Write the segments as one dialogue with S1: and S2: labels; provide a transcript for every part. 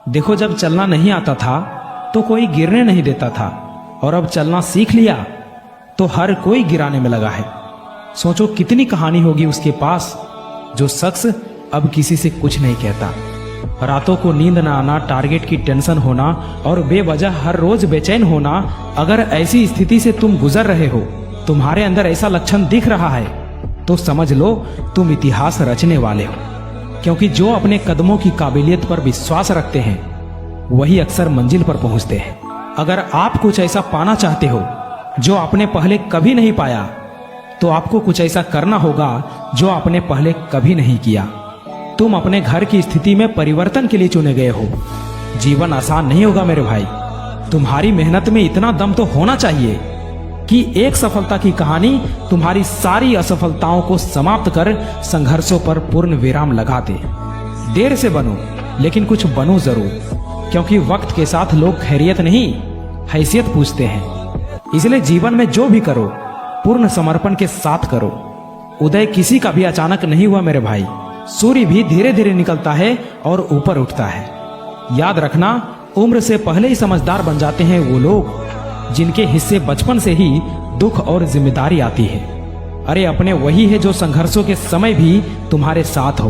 S1: देखो, जब चलना नहीं आता था तो कोई गिरने नहीं देता था, और अब चलना सीख लिया तो हर कोई गिराने में लगा है। सोचो कितनी कहानी होगी उसके पास, जो शख्स अब किसी से कुछ नहीं कहता। रातों को नींद न आना, टारगेट की टेंशन होना और बेवजह हर रोज बेचैन होना। अगर ऐसी स्थिति से तुम गुजर रहे हो, तुम्हारे अंदर ऐसा लक्षण दिख रहा है, तो समझ लो तुम इतिहास रचने वाले हो। क्योंकि जो अपने कदमों की काबिलियत पर विश्वास रखते हैं वही अक्सर मंजिल पर पहुंचते हैं। अगर आप कुछ ऐसा पाना चाहते हो जो आपने पहले कभी नहीं पाया, तो आपको कुछ ऐसा करना होगा जो आपने पहले कभी नहीं किया। तुम अपने घर की स्थिति में परिवर्तन के लिए चुने गए हो। जीवन आसान नहीं होगा मेरे भाई। तुम्हारी मेहनत में इतना दम तो होना चाहिए कि एक सफलता की कहानी तुम्हारी सारी असफलताओं को समाप्त कर संघर्षों पर पूर्ण विराम लगा दे। देर से बनो, लेकिन कुछ बनो जरूर, क्योंकि वक्त के साथ लोग खैरियत नहीं, हैसियत पूछते हैं। इसलिए जीवन में जो भी करो पूर्ण समर्पण के साथ करो। उदय किसी का भी अचानक नहीं हुआ मेरे भाई। सूर्य भी धीरे धीरे निकलता है और ऊपर उठता है। याद रखना, उम्र से पहले ही समझदार बन जाते हैं वो लोग जिनके हिस्से बचपन से ही दुख और जिम्मेदारी आती है। अरे अपने वही है जो संघर्षों के समय भी तुम्हारे साथ हो,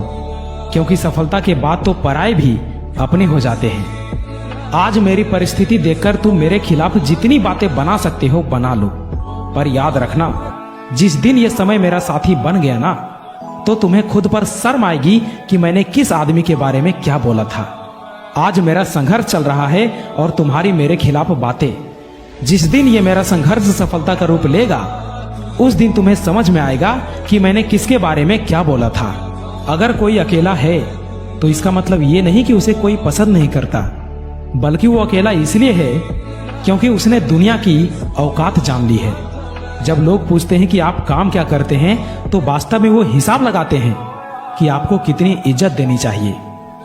S1: क्योंकि सफलता के बाद तो पराये भी अपने हो जाते हैं। आज मेरी परिस्थिति देखकर तुम मेरे खिलाफ जितनी बातें बना सकते हो बना लो, पर याद रखना, जिस दिन ये समय मेरा साथी बन गया ना, तो तुम्हें खुद पर शर्म आएगी कि मैंने किस आदमी के बारे में क्या बोला था। आज मेरा संघर्ष चल रहा है और तुम्हारी मेरे खिलाफ बातें। जिस दिन ये मेरा संघर्ष सफलता का रूप लेगा, उस दिन तुम्हें समझ में आएगा कि मैंने किसके बारे में क्या बोला था। अगर कोई अकेला है तो इसका मतलब ये नहीं कि उसे कोई पसंद नहीं करता, बल्कि वो अकेला इसलिए है क्योंकि उसने दुनिया की औकात जान ली है। जब लोग पूछते हैं कि आप काम क्या करते हैं, तो वास्तव में वो हिसाब लगाते हैं कि आपको कितनी इज्जत देनी चाहिए।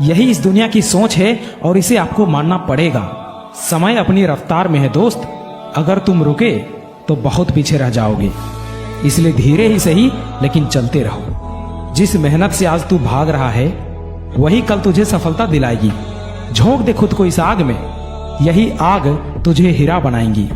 S1: यही इस दुनिया की सोच है और इसे आपको मानना पड़ेगा। समय अपनी रफ्तार में है दोस्त, अगर तुम रुके तो बहुत पीछे रह जाओगे। इसलिए धीरे ही सही लेकिन चलते रहो। जिस मेहनत से आज तू भाग रहा है वही कल तुझे सफलता दिलाएगी। झोंक दे खुद को इस आग में, यही आग तुझे हीरा बनाएंगी।